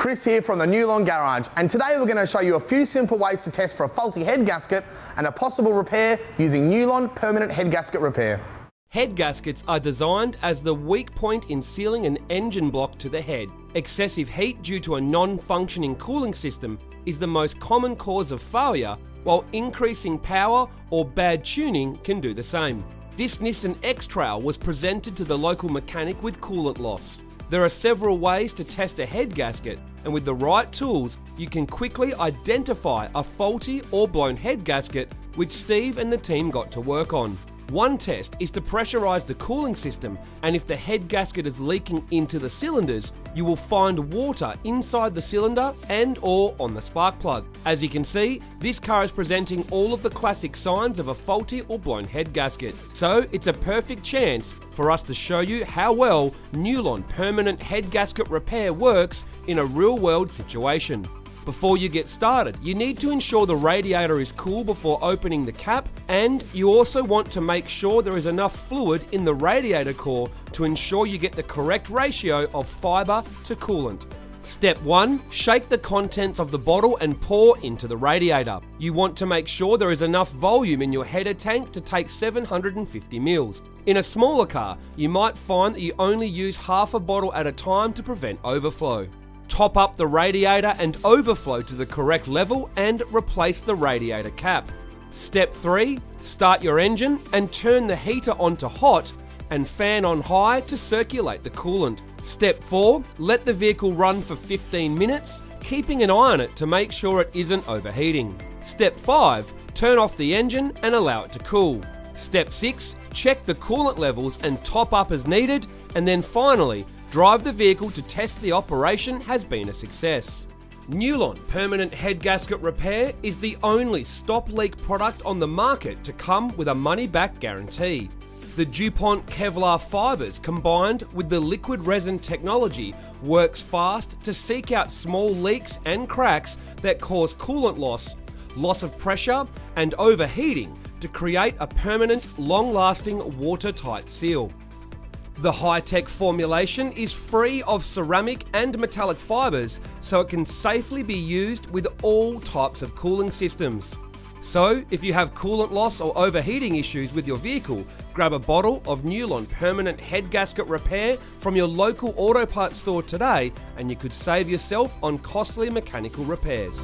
Chris here from the Nulon garage, and today we're going to show you a few simple ways to test for a faulty head gasket and a possible repair using Nulon permanent head gasket repair. Head gaskets are designed as the weak point in sealing an engine block to the head. Excessive heat due to a non-functioning cooling system is the most common cause of failure, while increasing power or bad tuning can do the same. This Nissan X-Trail was presented to the local mechanic with coolant loss. There are several ways to test a head gasket, and with the right tools, you can quickly identify a faulty or blown head gasket, which Steve and the team got to work on. One test is to pressurize the cooling system, and if the head gasket is leaking into the cylinders, you will find water inside the cylinder and or on the spark plug. As you can see, this car is presenting all of the classic signs of a faulty or blown head gasket. So it's a perfect chance for us to show you how well Nulon permanent head gasket repair works in a real-world situation. Before you get started, you need to ensure the radiator is cool before opening the cap, and you also want to make sure there is enough fluid in the radiator core to ensure you get the correct ratio of fibre to coolant. Step 1. Shake the contents of the bottle and pour into the radiator. You want to make sure there is enough volume in your header tank to take 750 ml. In a smaller car, you might find that you only use half a bottle at a time to prevent overflow. Top up the radiator and overflow to the correct level and replace the radiator cap. Step 3. Start your engine and turn the heater on to hot and fan on high to circulate the coolant. Step 4. Let the vehicle run for 15 minutes, keeping an eye on it to make sure it isn't overheating. Step 5. Turn off the engine and allow it to cool. Step 6. Check the coolant levels and top up as needed, and then finally, drive the vehicle to test the operation has been a success. Nulon permanent head gasket repair is the only stop leak product on the market to come with a money-back guarantee. The DuPont Kevlar fibers combined with the liquid resin technology works fast to seek out small leaks and cracks that cause coolant loss of pressure and overheating to create a permanent, long-lasting, watertight seal. The high-tech formulation is free of ceramic and metallic fibers, so it can safely be used with all types of cooling systems. So, if you have coolant loss or overheating issues with your vehicle, grab a bottle of Nulon permanent head gasket repair from your local auto parts store today, and you could save yourself on costly mechanical repairs.